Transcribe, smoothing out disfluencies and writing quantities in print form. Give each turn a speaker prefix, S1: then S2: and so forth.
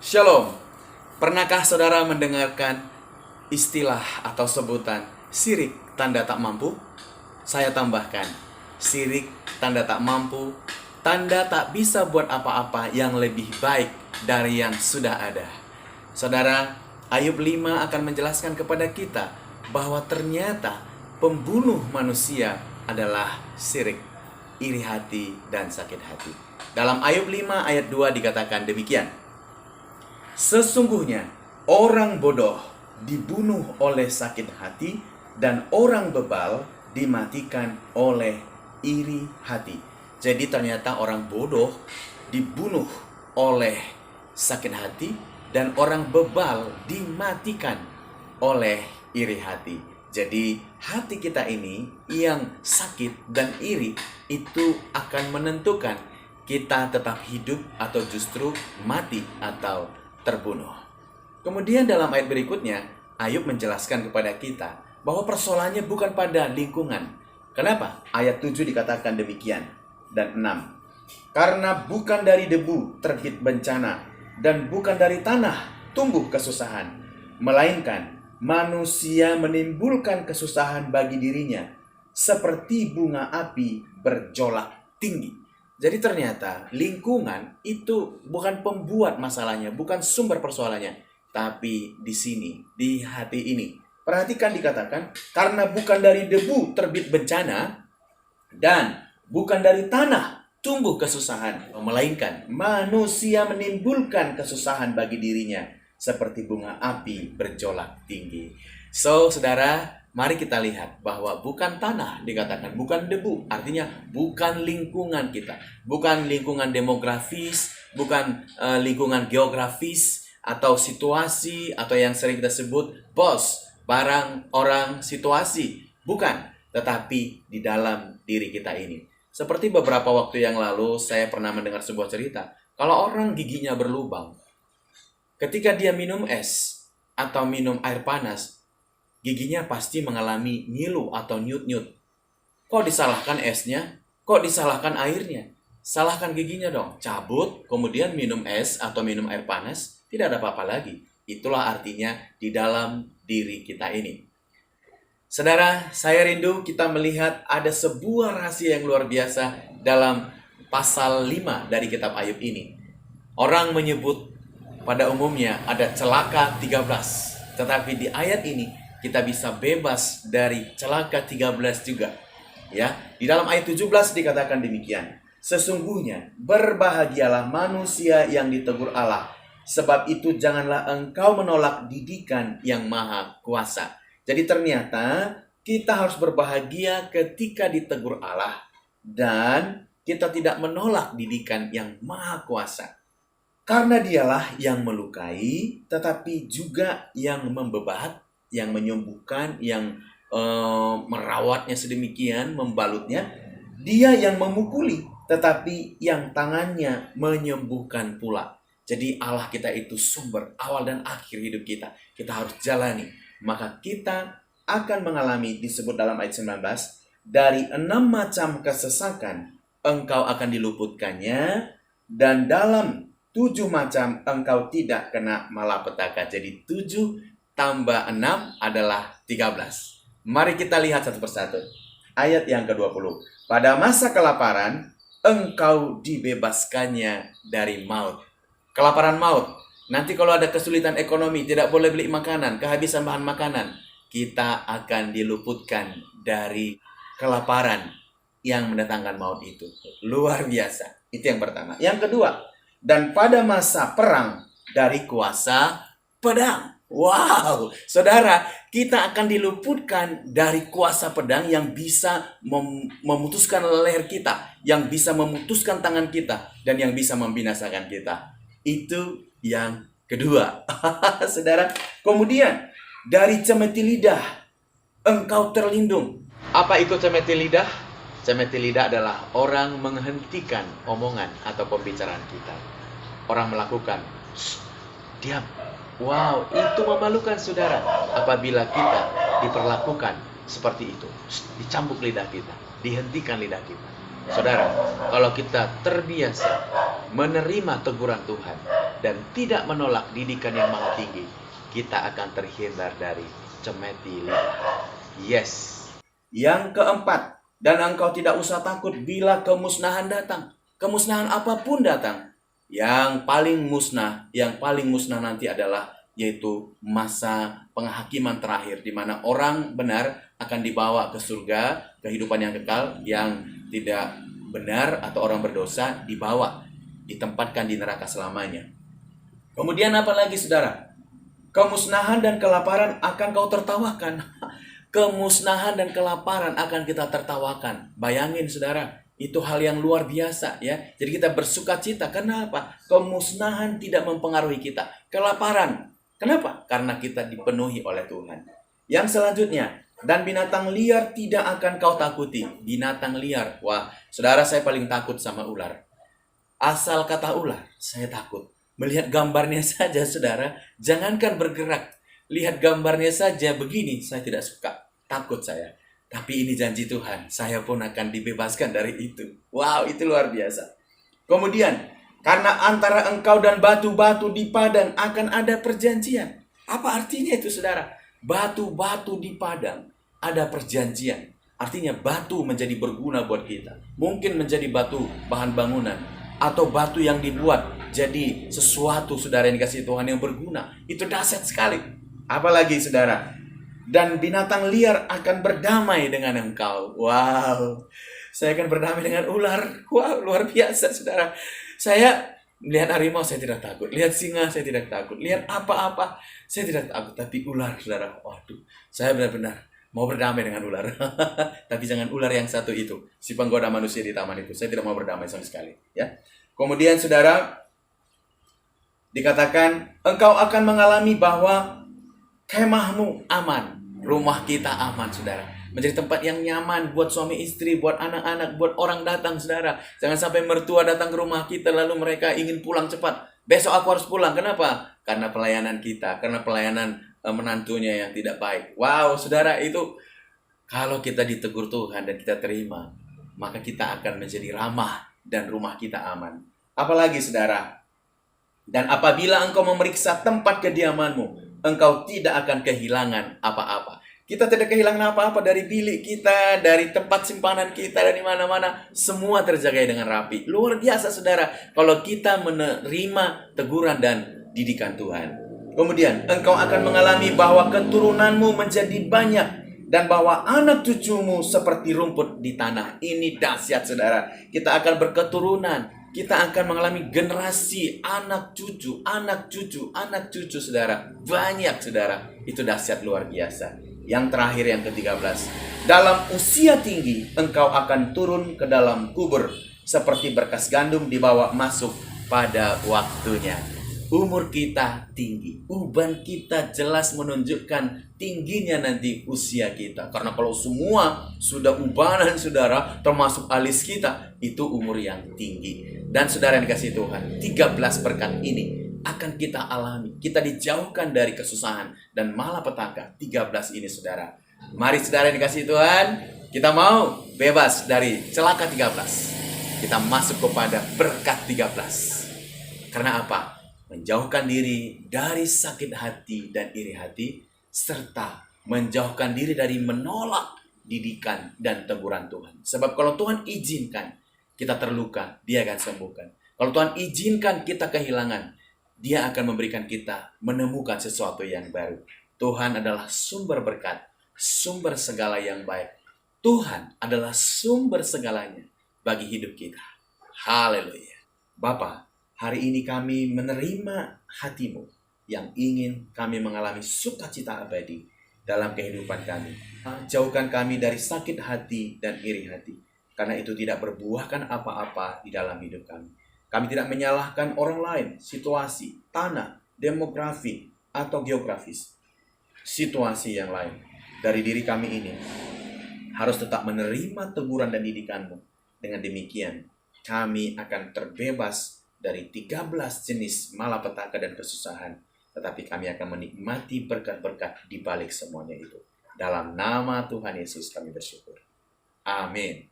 S1: Shalom. Pernahkah saudara mendengarkan istilah atau sebutan sirik tanda tak mampu? Saya tambahkan, sirik tanda tak mampu, tanda tak bisa buat apa-apa yang lebih baik dari yang sudah ada. Saudara, Ayub 5 akan menjelaskan kepada kita bahwa ternyata pembunuh manusia adalah sirik, iri hati, dan sakit hati. Dalam Ayub 5 ayat 2 dikatakan demikian. Sesungguhnya orang bodoh dibunuh oleh sakit hati dan orang bebal dimatikan oleh iri hati. Jadi ternyata orang bodoh dibunuh oleh sakit hati dan orang bebal dimatikan oleh iri hati. Jadi hati kita ini yang sakit dan iri itu akan menentukan kita tetap hidup atau justru mati atau terbunuh. Kemudian dalam ayat berikutnya, Ayub menjelaskan kepada kita bahwa persoalannya bukan pada lingkungan. Kenapa? Ayat 7 dikatakan demikian dan 6. Karena bukan dari debu terbit bencana dan bukan dari tanah tumbuh kesusahan, melainkan manusia menimbulkan kesusahan bagi dirinya seperti bunga api berjolak tinggi. Jadi ternyata lingkungan itu bukan pembuat masalahnya, bukan sumber persoalannya. Tapi di sini, di hati ini. Perhatikan dikatakan, karena bukan dari debu terbit bencana, dan bukan dari tanah tumbuh kesusahan. Melainkan manusia menimbulkan kesusahan bagi dirinya, seperti bunga api berjolak tinggi. So, saudara, mari kita lihat bahwa bukan tanah dikatakan, bukan debu. Artinya bukan lingkungan kita. Bukan lingkungan demografis, bukan lingkungan geografis, atau situasi, atau yang sering kita sebut bos, barang, orang, situasi. Bukan, tetapi di dalam diri kita ini. Seperti beberapa waktu yang lalu, saya pernah mendengar sebuah cerita. Kalau orang giginya berlubang, ketika dia minum es atau minum air panas, giginya pasti mengalami ngilu atau nyut-nyut. Kok disalahkan esnya? Kok disalahkan airnya? Salahkan giginya dong. Cabut, kemudian minum es atau minum air panas, tidak ada apa-apa lagi. Itulah artinya di dalam diri kita ini. Saudara, saya rindu kita melihat ada sebuah rahasia yang luar biasa dalam pasal 5 dari kitab Ayub ini. Orang menyebut pada umumnya ada celaka 13. Tetapi di ayat ini kita bisa bebas dari celaka 13 juga. Ya, di dalam ayat 17 dikatakan demikian. Sesungguhnya berbahagialah manusia yang ditegur Allah, sebab itu janganlah engkau menolak didikan yang maha kuasa. Jadi ternyata kita harus berbahagia ketika ditegur Allah dan kita tidak menolak didikan yang maha kuasa. Karena dialah yang melukai, tetapi juga yang membebat, yang menyembuhkan, yang merawatnya sedemikian, membalutnya. Dia yang memukuli, tetapi yang tangannya menyembuhkan pula. Jadi Allah kita itu sumber awal dan akhir hidup kita. Kita harus jalani. Maka kita akan mengalami, disebut dalam ayat 19, dari 6 macam kesesakan engkau akan diluputkannya, dan dalam 7 macam engkau tidak kena malapetaka. Jadi 7 tambah 6 adalah 13. Mari kita lihat satu persatu. Ayat yang ke-20. Pada masa kelaparan, engkau dibebaskannya dari maut. Kelaparan maut. Nanti kalau ada kesulitan ekonomi, tidak boleh beli makanan, kehabisan bahan makanan, kita akan diluputkan dari kelaparan yang mendatangkan maut itu. Luar biasa. Itu yang pertama. Yang kedua, dan pada masa perang dari kuasa pedang. Wow, saudara, kita akan diluputkan dari kuasa pedang yang bisa memutuskan leher kita, yang bisa memutuskan tangan kita, dan yang bisa membinasakan kita. Itu yang kedua. Saudara, kemudian dari cemeti lidah engkau terlindung. Apa itu cemeti lidah? Cemeti lidah adalah orang menghentikan omongan atau pembicaraan kita. Orang melakukan, diam. Wow, itu memalukan saudara apabila kita diperlakukan seperti itu. Dicambuk lidah kita, dihentikan lidah kita. Saudara, kalau kita terbiasa menerima teguran Tuhan, dan tidak menolak didikan yang maha tinggi, kita akan terhindar dari cemeti lidah. Yes. Yang keempat, dan engkau tidak usah takut bila kemusnahan datang. Kemusnahan apapun datang. Yang paling musnah nanti adalah yaitu masa penghakiman terakhir, di mana orang benar akan dibawa ke surga, kehidupan yang kekal. Yang tidak benar atau orang berdosa ditempatkan di neraka selamanya. Kemudian apa lagi, saudara? Kemusnahan dan kelaparan akan kau tertawakan. Kemusnahan dan kelaparan akan kita tertawakan. Bayangin, saudara, itu hal yang luar biasa ya. Jadi kita bersuka cita. Kenapa? Kemusnahan tidak mempengaruhi kita. Kelaparan. Kenapa? Karena kita dipenuhi oleh Tuhan. Yang selanjutnya, dan binatang liar tidak akan kau takuti. Binatang liar. Wah, saudara, saya paling takut sama ular. Asal kata ular, saya takut. Melihat gambarnya saja, saudara, jangankan bergerak. Lihat gambarnya saja begini, saya tidak suka. Takut saya. Tapi ini janji Tuhan, saya pun akan dibebaskan dari itu. Wow, itu luar biasa. Kemudian, karena antara engkau dan batu-batu di padang akan ada perjanjian. Apa artinya itu, saudara? Batu-batu di padang ada perjanjian. Artinya batu menjadi berguna buat kita. Mungkin menjadi batu bahan bangunan, atau batu yang dibuat jadi sesuatu, saudara, yang dikasih Tuhan yang berguna. Itu dahsyat sekali. Apalagi, saudara, dan binatang liar akan berdamai dengan engkau. Wow, saya akan berdamai dengan ular. Wow, luar biasa, saudara. Saya melihat harimau, saya tidak takut. Lihat singa, saya tidak takut. Lihat apa-apa, saya tidak takut. Tapi ular, saudara, waduh, saya benar-benar mau berdamai dengan ular. Tapi jangan ular yang satu itu, si penggoda manusia di taman itu. Saya tidak mau berdamai sama sekali, ya. Kemudian, saudara, dikatakan engkau akan mengalami bahwa kemahmu aman, rumah kita aman, saudara. Menjadi tempat yang nyaman buat suami istri, buat anak-anak, buat orang datang, saudara. Jangan sampai mertua datang ke rumah kita lalu mereka ingin pulang cepat. Besok aku harus pulang. Kenapa? Karena pelayanan kita, karena pelayanan menantunya yang tidak baik. Wow, saudara, itu kalau kita ditegur Tuhan dan kita terima, maka kita akan menjadi ramah dan rumah kita aman. Apalagi, saudara? Dan apabila engkau memeriksa tempat kediamanmu, engkau tidak akan kehilangan apa-apa. Kita tidak kehilangan apa-apa dari bilik kita, dari tempat simpanan kita, dari mana-mana. Semua terjaga dengan rapi. Luar biasa, saudara, kalau kita menerima teguran dan didikan Tuhan. Kemudian, engkau akan mengalami bahwa keturunanmu menjadi banyak, dan bahwa anak cucumu seperti rumput di tanah. Ini dahsyat, saudara. Kita akan berketurunan. Kita akan mengalami generasi anak cucu, saudara. Banyak, saudara. Itu dahsyat luar biasa. Yang terakhir, yang ke-13. Dalam usia tinggi, engkau akan turun ke dalam kubur, seperti berkas gandum dibawa masuk pada waktunya. Umur kita tinggi. Uban kita jelas menunjukkan tingginya nanti usia kita. Karena kalau semua sudah ubanan, saudara, termasuk alis kita, itu umur yang tinggi. Dan saudara yang dikasih Tuhan, 13 berkat ini akan kita alami. Kita dijauhkan dari kesusahan dan malapetaka. 13 ini, saudara. Mari, saudara yang dikasih Tuhan, kita mau bebas dari celaka 13. Kita masuk kepada berkat 13. Karena apa? Menjauhkan diri dari sakit hati dan iri hati, serta menjauhkan diri dari menolak didikan dan teguran Tuhan. Sebab kalau Tuhan izinkan kita terluka, Dia akan sembuhkan. Kalau Tuhan izinkan kita kehilangan, Dia akan memberikan kita menemukan sesuatu yang baru. Tuhan adalah sumber berkat, sumber segala yang baik. Tuhan adalah sumber segalanya bagi hidup kita. Haleluya. Bapa, hari ini kami menerima hati-Mu yang ingin kami mengalami sukacita abadi dalam kehidupan kami. Jauhkan kami dari sakit hati dan iri hati, karena itu tidak berbuahkan apa-apa di dalam hidup kami. Kami tidak menyalahkan orang lain, situasi, tanah, demografi, atau geografis. Situasi yang lain dari diri kami ini harus tetap menerima teguran dan didikan-Mu. Dengan demikian, kami akan terbebas dari 13 jenis malapetaka dan kesusahan, tetapi kami akan menikmati berkat-berkat di balik semuanya itu. Dalam nama Tuhan Yesus kami bersyukur. Amin.